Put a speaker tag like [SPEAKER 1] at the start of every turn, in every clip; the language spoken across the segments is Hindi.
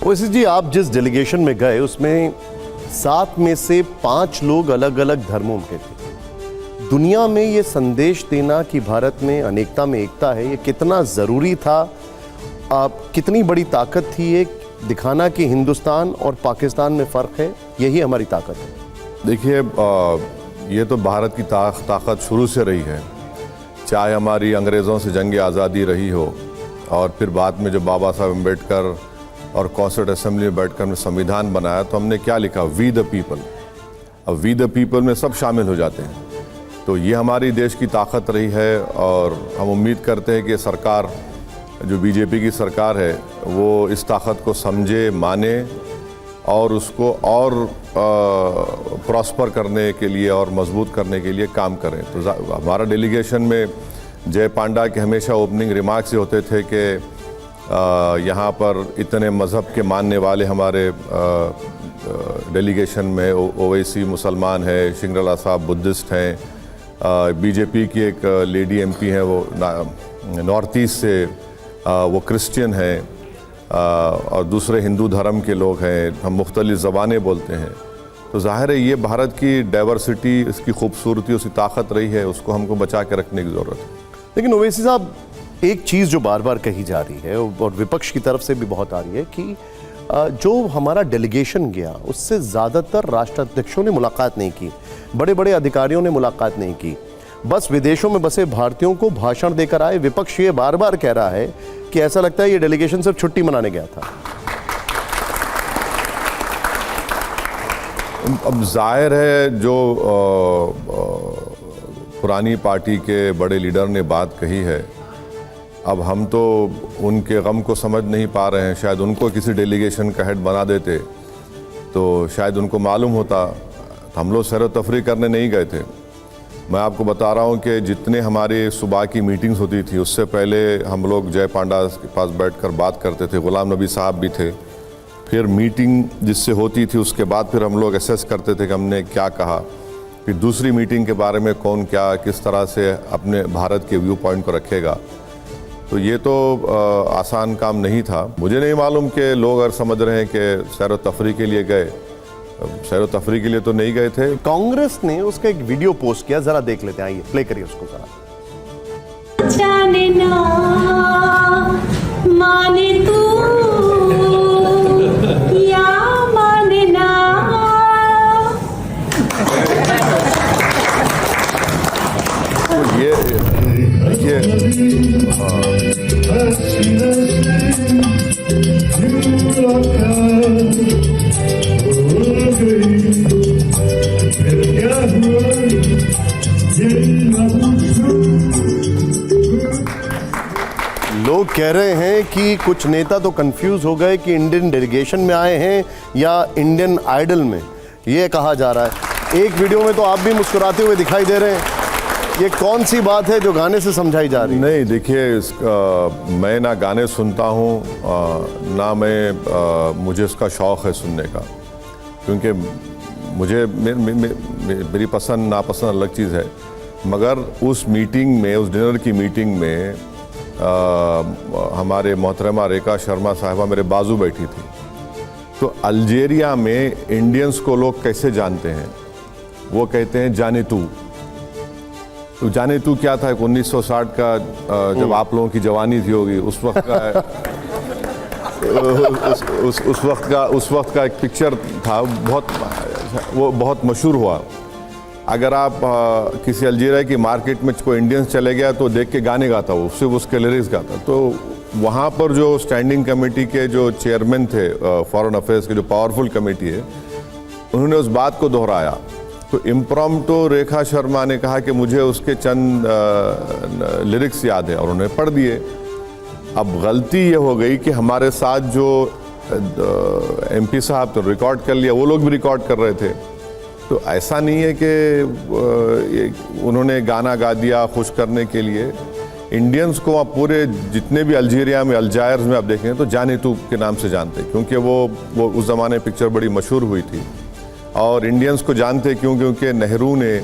[SPEAKER 1] ओवैसी जी, आप जिस डेलीगेशन में गए उसमें 7 में से 5 लोग अलग अलग धर्मों के थे। दुनिया में ये संदेश देना कि भारत में अनेकता में एकता है, ये कितना ज़रूरी था? आप कितनी बड़ी ताकत थी ये दिखाना कि हिंदुस्तान और पाकिस्तान में फ़र्क है, यही हमारी ताकत है।
[SPEAKER 2] देखिए, ये तो भारत की ताकत शुरू से रही है, चाहे हमारी अंग्रेज़ों से जंग आज़ादी रही हो और फिर बाद में जो बाबा साहब अम्बेडकर और कॉन्स्टिट्यूंट असेंबली में बैठकर हमने संविधान बनाया तो हमने क्या लिखा, वी द पीपल। अब वी द पीपल में सब शामिल हो जाते हैं, तो ये हमारी देश की ताकत रही है। और हम उम्मीद करते हैं कि सरकार, जो बीजेपी की सरकार है, वो इस ताकत को समझे, माने और उसको और प्रॉस्पर करने के लिए और मजबूत करने के लिए काम करें। तो हमारा डेलीगेशन में जय पांडा के हमेशा ओपनिंग रिमार्क्स ये होते थे कि यहाँ पर इतने मज़हब के मानने वाले हमारे डेलीगेशन में ओवैसी मुसलमान है, शिंगरला साहब बुद्धिस्ट हैं, बीजेपी की एक लेडी एमपी हैं वो नॉर्थ ईस्ट से, वो क्रिश्चियन हैं और दूसरे हिंदू धर्म के लोग हैं, हम मुख्तलिफ ज़बानें बोलते हैं। तो जाहिर है ये भारत की डाइवर्सिटी, इसकी खूबसूरती, उसकी ताकत रही है, उसको हमको बचा के रखने की ज़रूरत है।
[SPEAKER 1] लेकिन ओवैसी साहब, एक चीज़ जो बार बार कही जा रही है और विपक्ष की तरफ से भी बहुत आ रही है कि जो हमारा डेलीगेशन गया उससे ज़्यादातर राष्ट्राध्यक्षों ने मुलाकात नहीं की, बड़े बड़े अधिकारियों ने मुलाकात नहीं की, बस विदेशों में बसे भारतीयों को भाषण देकर आए। विपक्ष ये बार बार कह रहा है कि ऐसा लगता है ये डेलीगेशन सिर्फ छुट्टी मनाने गया था।
[SPEAKER 2] अब जाहिर है जो पुरानी पार्टी के बड़े लीडर ने बात कही है, अब हम तो उनके गम को समझ नहीं पा रहे हैं। शायद उनको किसी डेलीगेशन का हेड बना देते तो शायद उनको मालूम होता। हम लोग सैर व तफरीह करने नहीं गए थे। मैं आपको बता रहा हूँ कि जितने हमारे सुबह की मीटिंग्स होती थी उससे पहले हम लोग जय पांडा के पास बैठकर बात करते थे, गुलाम नबी साहब भी थे। फिर मीटिंग जिससे होती थी उसके बाद फिर हम लोग असेस करते थे कि हमने क्या कहा, फिर दूसरी मीटिंग के बारे में कौन क्या किस तरह से अपने भारत के व्यू पॉइंट को रखेगा। तो ये तो आसान काम नहीं था। मुझे नहीं मालूम कि लोग अगर समझ रहे हैं कि सैर व तफरीह के लिए गए, सैर व तफरीह के लिए तो नहीं गए थे।
[SPEAKER 1] कांग्रेस ने उसका एक वीडियो पोस्ट किया, जरा देख लेते हैं, आइए प्ले करिए उसको जरा।
[SPEAKER 3] जाने ना माने तू या माने ना,
[SPEAKER 2] तो ये
[SPEAKER 1] लोग कह रहे हैं कि कुछ नेता तो कंफ्यूज हो गए कि इंडियन डेलीगेशन में आए हैं या इंडियन आइडल में, ये कहा जा रहा है। एक वीडियो में तो आप भी मुस्कुराते हुए दिखाई दे रहे हैं, ये कौन सी बात है जो गाने से समझाई जा रही है?
[SPEAKER 2] नहीं, देखिए, मैं ना गाने सुनता हूँ ना मुझे इसका शौक़ है सुनने का, क्योंकि मुझे मेरी पसंद नापसंद अलग चीज़ है। मगर उस मीटिंग में, उस डिनर की मीटिंग में हमारे मोहतरमा रेखा शर्मा साहिबा मेरे बाजू बैठी थी। तो अल्जीरिया में इंडियंस को लोग कैसे जानते हैं? वो कहते हैं जाने तू। तो जाने तू क्या था? 1960 का जब आप लोगों की जवानी थी होगी, उस वक्त का उस वक्त का एक पिक्चर था, वो बहुत मशहूर हुआ। अगर आप किसी अल्जीरिया की मार्केट में कोई इंडियंस चले गया तो देख के गाने गाता, वो सिर्फ उसके लिरिक्स गाता। तो वहाँ पर जो स्टैंडिंग कमेटी के जो चेयरमैन थे, फॉरेन अफेयर्स की जो पावरफुल कमेटी है, उन्होंने उस बात को दोहराया। तो इम्प्रॉम्प्टो रेखा शर्मा ने कहा कि मुझे उसके चंद लिरिक्स याद है और उन्होंने पढ़ दिए। अब गलती ये हो गई कि हमारे साथ जो एमपी साहब तो रिकॉर्ड कर लिया, वो लोग भी रिकॉर्ड कर रहे थे। तो ऐसा नहीं है कि उन्होंने गाना गा दिया खुश करने के लिए। इंडियंस को आप पूरे जितने भी अल्जीरिया में, अल्जायर्स में आप देखेंगे तो जाने तू के नाम से जानते हैं, क्योंकि वो उस ज़माने पिक्चर बड़ी मशहूर हुई थी। और इंडियंस को जानते क्यों? क्योंकि नेहरू ने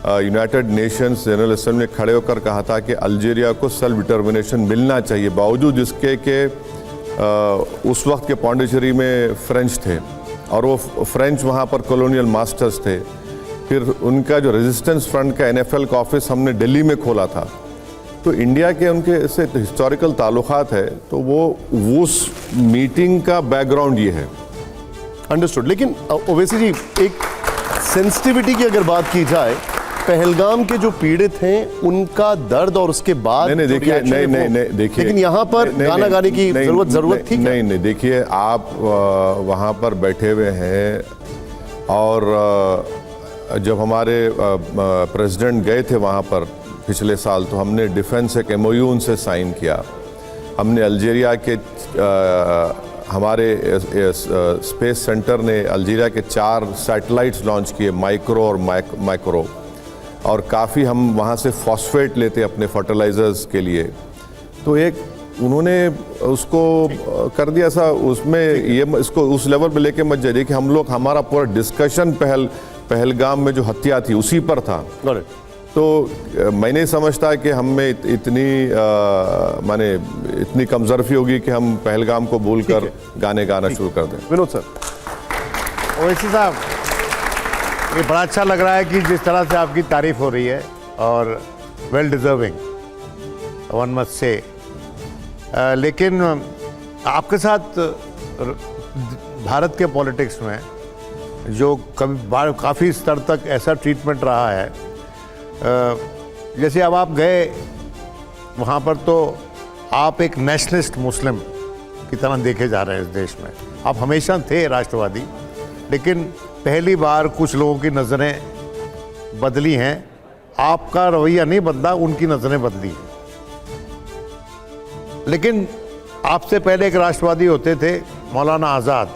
[SPEAKER 2] यूनाइटेड नेशंस जनरल असेंबली में खड़े होकर कहा था कि अल्जीरिया को सेल्फ डिटर्मिनेशन मिलना चाहिए, बावजूद इसके कि उस वक्त के पौंडीचेरी में फ्रेंच थे और वो फ्रेंच वहाँ पर कॉलोनियल मास्टर्स थे। फिर उनका जो रेजिस्टेंस फ्रंट का NFL का ऑफिस हमने दिल्ली में खोला था। तो इंडिया के उनके से हिस्टोरिकल ताल्लुकात है, तो वो उस मीटिंग का बैकग्राउंड ये है।
[SPEAKER 1] अंडरस्टूड। लेकिन ओवैसी जी, एक सेंसिटिविटी की अगर बात की जाए, पहलगाम के जो पीड़ित हैं उनका दर्द और उसके बाद
[SPEAKER 2] नहीं देखिए, नहीं देखिए,
[SPEAKER 1] लेकिन यहाँ पर गाना गाने की जरूरत थी क्या?
[SPEAKER 2] नहीं देखिए, आप वहाँ पर बैठे हुए हैं और जब हमारे प्रेसिडेंट गए थे वहाँ पर पिछले साल, तो हमने डिफेंस एक MOU उनसे साइन किया। हमने अल्जीरिया के हमारे स्पेस सेंटर ने अल्जीरिया के 4 सैटेलाइट्स लॉन्च किए, माइक्रो और मैक्रो, और काफ़ी हम वहाँ से फॉस्फेट लेते अपने फर्टिलाइजर्स के लिए। तो एक उन्होंने उसको कर दिया सा, उसमें ये इसको उस लेवल पे लेके मत जाइए कि हम लोग, हमारा पूरा डिस्कशन पहलगाम में जो हत्या थी उसी पर था। तो मैं नहीं समझता कि हम में इतनी कमजोरी होगी कि हम पहलगाम को भूलकर गाने गाना शुरू कर दें।
[SPEAKER 1] विनोद सर।
[SPEAKER 4] ओवैसी साहब, ये बड़ा अच्छा लग रहा है कि जिस तरह से आपकी तारीफ हो रही है, और well deserving one must say. लेकिन आपके साथ भारत के पॉलिटिक्स में जो काफ़ी स्तर तक ऐसा ट्रीटमेंट रहा है, जैसे अब आप गए वहाँ पर, तो आप एक नेशनलिस्ट मुस्लिम की तरह देखे जा रहे हैं इस देश में। आप हमेशा थे राष्ट्रवादी, लेकिन पहली बार कुछ लोगों की नज़रें बदली हैं। आपका रवैया नहीं बदला, उनकी नज़रें बदली हैं। लेकिन आपसे पहले एक राष्ट्रवादी होते थे, मौलाना आज़ाद,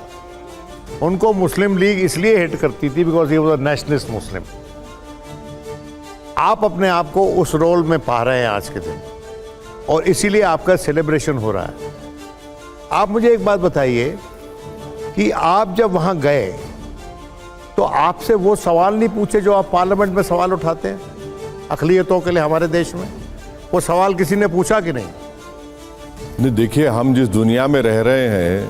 [SPEAKER 4] उनको मुस्लिम लीग इसलिए हिट करती थी because he was a nationalist Muslim. आप अपने आप को उस रोल में पा रहे हैं आज के दिन, और इसीलिए आपका सेलिब्रेशन हो रहा है। आप मुझे एक बात बताइए कि आप जब वहां गए तो आपसे वो सवाल नहीं पूछे जो आप पार्लियामेंट में सवाल उठाते हैं अक़लियतों के लिए हमारे देश में? वो सवाल किसी ने पूछा कि नहीं?
[SPEAKER 2] नहीं देखिए, हम जिस दुनिया में रह रहे हैं,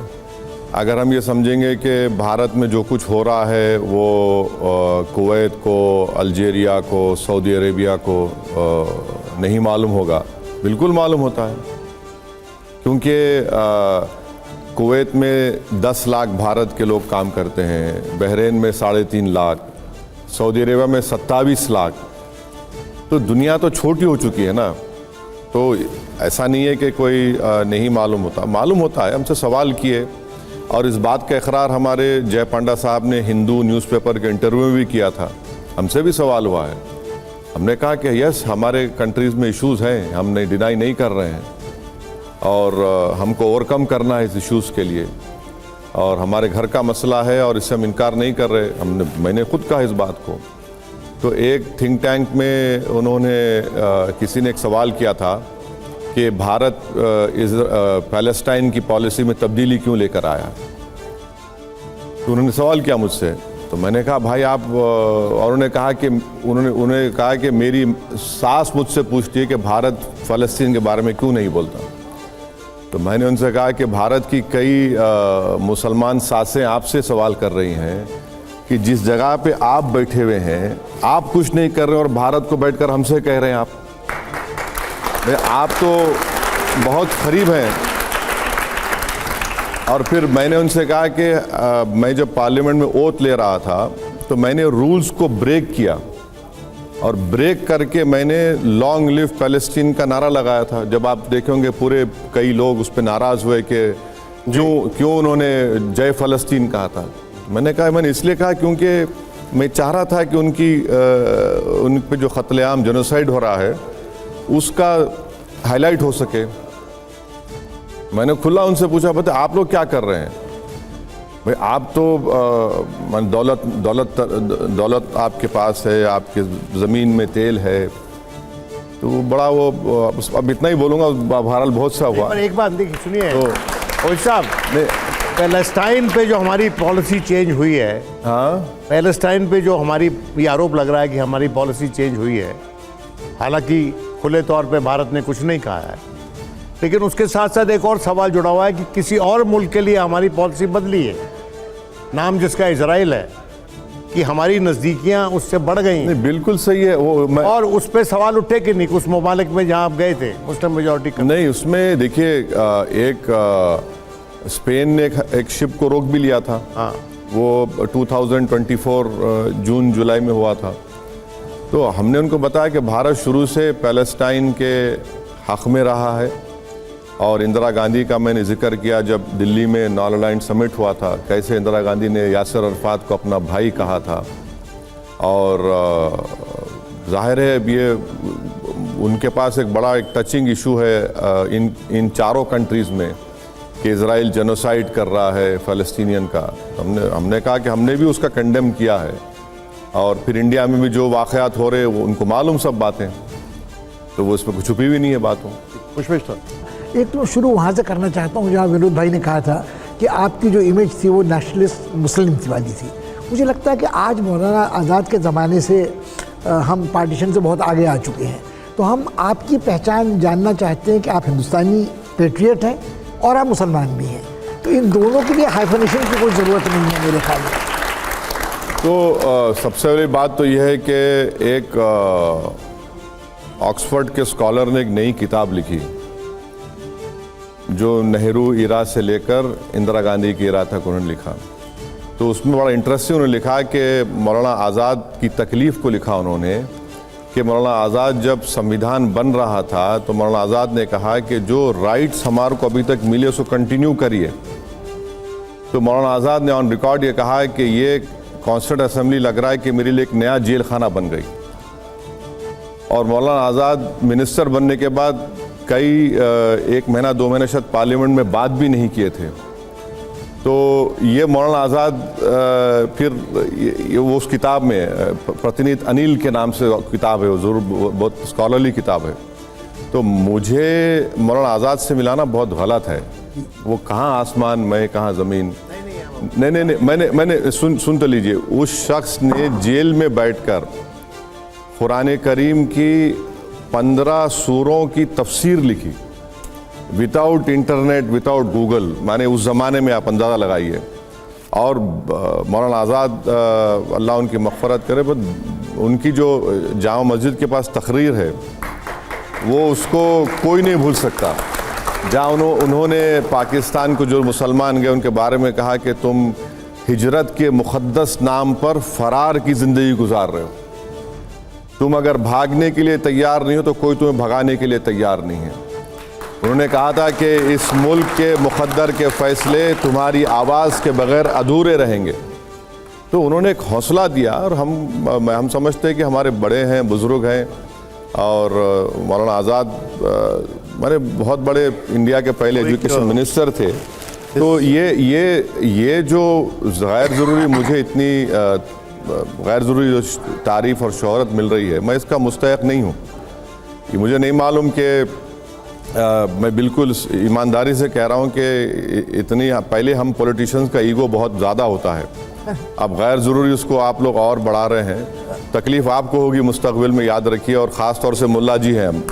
[SPEAKER 2] अगर हम ये समझेंगे कि भारत में जो कुछ हो रहा है वो कुवैत को, अल्जीरिया को, सऊदी अरेबिया को नहीं मालूम होगा, बिल्कुल मालूम होता है। क्योंकि कुवैत में 10 लाख भारत के लोग काम करते हैं, बहरीन में 3.5 लाख, सऊदी अरेबिया में 27 लाख। तो दुनिया तो छोटी हो चुकी है ना। तो ऐसा नहीं है कि कोई नहीं मालूम होता है। हमसे सवाल किए, और इस बात का इकरार हमारे जय पांडा साहब ने हिंदू न्यूज़पेपर के इंटरव्यू में भी किया था। हमसे भी सवाल हुआ है। हमने कहा कि यस, हमारे कंट्रीज़ में इश्यूज़ हैं, हम डिनाई नहीं कर रहे हैं, और हमको ओवरकम करना है इस इश्यूज़ के लिए, और हमारे घर का मसला है और इससे हम इनकार नहीं कर रहे। मैंने खुद कहा इस बात को। तो एक थिंक टैंक में उन्होंने किसी ने एक सवाल किया था कि भारत पैलेस्टाइन की पॉलिसी में तब्दीली क्यों लेकर आया। तो उन्होंने सवाल किया मुझसे, तो मैंने कहा भाई आप, और उन्होंने कहा कि मेरी सास मुझसे पूछती है कि भारत फ़लस्तीन के बारे में क्यों नहीं बोलता। तो मैंने उनसे कहा कि भारत की कई मुसलमान सासें आपसे सवाल कर रही हैं कि जिस जगह पे आप बैठे हुए हैं, आप कुछ नहीं कर रहे और भारत को बैठकर हमसे कह रहे हैं आप तो बहुत करीब हैं। और फिर मैंने उनसे कहा कि मैं जब पार्लियामेंट में ओथ ले रहा था तो मैंने रूल्स को ब्रेक किया, और ब्रेक करके मैंने लॉन्ग लिव पैलेस्टीन का नारा लगाया था। जब आप देखेंगे पूरे कई लोग उस पर नाराज़ हुए कि क्यों उन्होंने जय फ़लस्तीन कहा था। मैंने इसलिए कहा क्योंकि मैं चाह रहा था कि उन पे जो क़त्ल-ए-आम जेनोसाइड हो रहा है उसका हाईलाइट हो सके। मैंने खुला उनसे पूछा, बता आप लोग क्या कर रहे हैं भाई? आप तो दौलत आपके पास है, आपके ज़मीन में तेल है। तो बड़ा वो, अब इतना ही बोलूँगा, बहरहाल बहुत सा हुआ।
[SPEAKER 4] एक बात देखिए, सुनिए तो साहब, पैलेस्टाइन पे जो हमारी पॉलिसी चेंज हुई है,
[SPEAKER 2] हाँ,
[SPEAKER 4] पैलेस्टाइन पे जो हमारी ये आरोप लग रहा है कि हमारी पॉलिसी चेंज हुई है, हालांकि खुले तौर पे भारत ने कुछ नहीं कहा है, लेकिन उसके साथ साथ एक और सवाल जुड़ा हुआ है कि किसी और मुल्क के लिए हमारी पॉलिसी बदली है, नाम जिसका इजराइल है, कि हमारी नज़दीकियाँ उससे बढ़ गई हैं।
[SPEAKER 2] नहीं, बिल्कुल सही है वो।
[SPEAKER 4] और उस पर सवाल उठे कि नहीं उस ममालिक में जहाँ आप गए थे मुस्लिम मेजॉरिटी का?
[SPEAKER 2] नहीं, उसमें देखिए एक स्पेन ने एक शिप को रोक भी लिया था।
[SPEAKER 4] हाँ।
[SPEAKER 2] वो 2024 जून जुलाई में हुआ था। तो हमने उनको बताया कि भारत शुरू से पैलेस्टाइन के हक़ में रहा है, और इंदिरा गांधी का मैंने जिक्र किया जब दिल्ली में नॉन अलाइंड समिट हुआ था, कैसे इंदिरा गांधी ने यासिर अरफात को अपना भाई कहा था। और जाहिर है अब ये उनके पास एक बड़ा एक टचिंग इशू है इन चारों कंट्रीज़ में कि इज़राइल जेनोसाइड कर रहा है फ़लस्तीनियन का। हमने कहा कि हमने भी उसका कंडेम किया है, और फिर इंडिया में भी जो वाक़यात हो रहे वो उनको मालूम सब बातें, तो वो इसमें कुछ छुपी भी नहीं है बातों।
[SPEAKER 4] पुष्पेश सर,
[SPEAKER 5] एक तो शुरू वहाँ से करना चाहता हूँ जहाँ विनोद भाई ने कहा था कि आपकी जो इमेज थी वो नेशनलिस्ट मुस्लिम वाली थी। मुझे लगता है कि आज मौलाना आज़ाद के ज़माने से हम पार्टीशन से बहुत आगे आ चुके हैं। तो हम आपकी पहचान जानना चाहते हैं कि आप हिंदुस्तानी पेट्रियट हैं और आप मुसलमान भी हैं। तो इन दोनों के लिए हाइफनेशन की कोई ज़रूरत नहीं है मेरे ख्याल में।
[SPEAKER 2] तो सबसे बड़ी बात तो यह है कि एक ऑक्सफोर्ड के स्कॉलर ने एक नई किताब लिखी जो नेहरू इरा से लेकर इंदिरा गांधी की इरा तक उन्होंने लिखा। तो उसमें बड़ा इंटरेस्टिंग उन्होंने लिखा कि मौलाना आज़ाद की तकलीफ़ को लिखा उन्होंने कि मौलाना आज़ाद जब संविधान बन रहा था तो मौलाना आज़ाद ने कहा कि जो राइट्स हमारे को अभी तक मिले उसको कंटिन्यू करिए। तो मौलाना आज़ाद ने ऑन रिकॉर्ड ये कहा है कि ये कॉन्स्टिट्यूंट असेंबली लग रहा है कि मेरे लिए एक नया जेल खाना बन गई। और मौलाना आज़ाद मिनिस्टर बनने के बाद कई 1 महीना 2 महीने शायद पार्लियामेंट में बात भी नहीं किए थे। तो ये मौलाना आज़ाद फिर वो उस किताब में प्रतिनिधि अनिल के नाम से किताब है, वो ज़रूर बहुत स्कॉलरली किताब है। तो मुझे मौलाना आज़ाद से मिलाना बहुत गलत है। वो कहाँ आसमान, मैं कहाँ ज़मीन। नहीं, मैंने सुन तो लीजिए। उस शख्स ने जेल में बैठकर कुरान करीम की 15 सूरों की तफसीर लिखी, विदाउट इंटरनेट, विदाउट गूगल। माने उस ज़माने में आप अंदाज़ा लगाइए। और मौलाना आज़ाद अल्लाह उनकी मग़फ़रत करे, पर उनकी जो जामा मस्जिद के पास तकरीर है वो उसको कोई नहीं भूल सकता, जहाँ उन्होंने पाकिस्तान को जो मुसलमान गए उनके बारे में कहा कि तुम हिजरत के मुक़द्दस नाम पर फ़रार की ज़िंदगी गुजार रहे हो। तुम अगर भागने के लिए तैयार नहीं हो तो कोई तुम्हें भगाने के लिए तैयार नहीं है। उन्होंने कहा था कि इस मुल्क के मुक़द्दर के फ़ैसले तुम्हारी आवाज़ के बग़ैर अधूरे रहेंगे। तो उन्होंने एक हौसला दिया, और हम समझते हैं कि हमारे बड़े हैं, बुज़ुर्ग हैं। और मौलाना आज़ाद माने बहुत बड़े इंडिया के पहले एजुकेशन मिनिस्टर थे। तो ये जो गैर ज़रूरी, मुझे इतनी गैर ज़रूरी जो तारीफ़ और शोहरत मिल रही है, मैं इसका मुस्तहिक़ नहीं हूँ। ये मुझे नहीं मालूम कि मैं बिल्कुल ईमानदारी से कह रहा हूँ कि इतनी पहले हम पॉलिटिशियंस का ईगो बहुत ज़्यादा होता है, अब गैर ज़रूरी उसको आप लोग और बढ़ा रहे हैं। तकलीफ़ आपको होगी मुस्तक़बिल में, याद रखिए, और ख़ास तौर से मुल्ला जी हैं हम।